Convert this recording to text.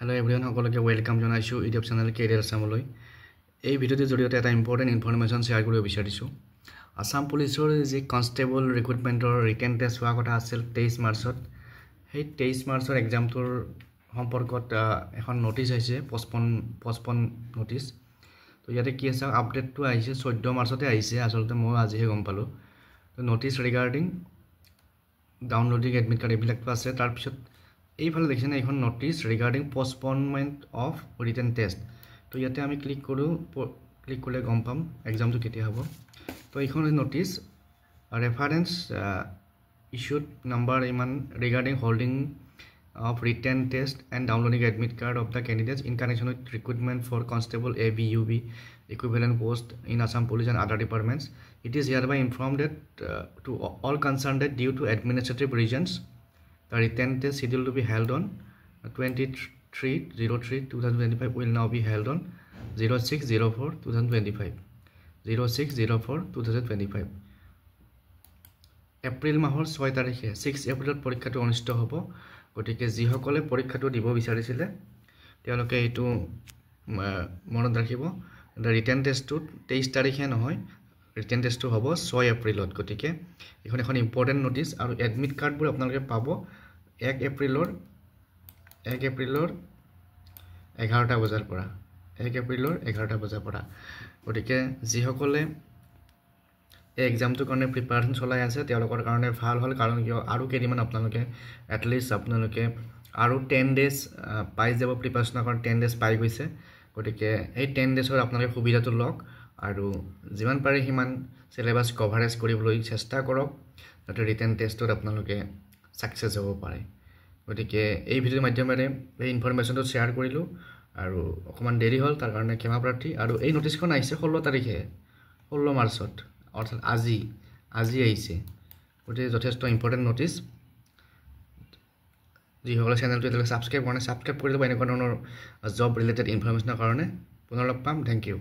Hello everyone, সকলোকে welcome জনাইছো YouTube channel career আসামলৈ। এই ভিডিঅ'টোৰ জৰিয়তে এটা ইম্পৰ্টেণ্ট ইনফৰমেশ্যন শ্বেয়াৰ কৰিব বিচাৰিছোঁ। আসাম পুলিচৰ যি কনষ্টেবল ৰিক্ৰুটমেণ্টৰ ৰিটেন টেষ্ট হোৱা কথা আছিল 23 মাৰ্চত, সেই 23 মাৰ্চৰ এক্সামটোৰ সম্পৰ্কত এখন নটিচ আহিছে, পষ্টপন নটিচ। তো ইয়াতে কি আছে আপডেটটো আহিছে 14 মাৰ্চতে আহিছে, আচলতে মই আজিহে গম পালোঁ। তো notice regarding downloading admit card এইবিলাকটো আছে। তাৰপিছত এইফালে দেখিছেনে এইখন notice regarding postponement of written test. তো ইয়াতে আমি ক্লিক কৰিলে গম পাম এক্সামটো কেতিয়া হ'ব। তো এইখন নটিচ ৰেফাৰেঞ্চ ইছ্যুড নাম্বাৰ ইমান regarding holding of written test and downloading admit card of the candidates in connection with recruitment for constable ABUB equivalent post in Assam Police and other departments. It is hereby informed that to all concerned that due to administrative reasons, the written test scheduled to be held on 23/03/2025 will now be held on 06/04/2025. 06/04/2025. April মাহৰ 6 তাৰিখে 6 এপ্ৰিলত পৰীক্ষাটো অনুষ্ঠিত হ'ব। গতিকে যিসকলে পৰীক্ষাটো দিব বিচাৰিছিলে তেওঁলোকে এইটো মনত ৰাখিব। ৰিটেন টেষ্টটো 23 তাৰিখে নহয়, ৰিটেন টেষ্টটো হ'ব 6 এপ্ৰিলত। গতিকে এইখন এখন ইম্পৰ্টেণ্ট নটিচ আৰু এডমিট কাৰ্ডবোৰ আপোনালোকে পাব 1 এপ্ৰিলৰ 11টা বজাৰ পৰা 1 এপ্ৰিলৰ 11টা বজাৰ পৰা। গতিকে যিসকলে এই এক্সামটোৰ কাৰণে প্ৰিপাৰেশ্যন চলাই আছে তেওঁলোকৰ কাৰণে ভাল হ'ল, কাৰণ কিয় আৰু কেইদিনমান আপোনালোকে এটলিষ্ট আপোনালোকে আৰু 10 ডেজ পাই যাব। প্ৰিপাৰেশ্যনৰ কাৰণে 10 ডেজ পাই গৈছে। গতিকে এই 10 ডেজৰ আপোনালোকে সুবিধাটো লওক আৰু যিমান পাৰে সিমান চিলেবাছ কভাৰেজ কৰিবলৈ চেষ্টা কৰক যাতে ৰিটেন টেষ্টত আপোনালোকে ছাকচেছ হ'ব পাৰে। গতিকে এই ভিডিঅ'ৰ মাধ্যমেৰে এই ইনফৰমেশ্যনটো শ্বেয়াৰ কৰিলোঁ আৰু অকণমান দেৰি হ'ল, তাৰ কাৰণে ক্ষমা প্ৰাৰ্থী। আৰু এই নটিচখন আহিছে 16 তাৰিখে 16 মাৰ্চত, অৰ্থাৎ আজি আহিছে। গতিকে যথেষ্ট ইম্পৰ্টেণ্ট নটিচ। যিসকলে চেনেলটো এতিয়ালৈকে ছাবস্ক্ৰাইব কৰা নাই ছাবস্ক্ৰাইব কৰি ল'ব এনেকুৱা ধৰণৰ জব ৰিলেটেড ইনফৰমেশ্যনৰ কাৰণে। পুনৰ লগ পাম। Thank U.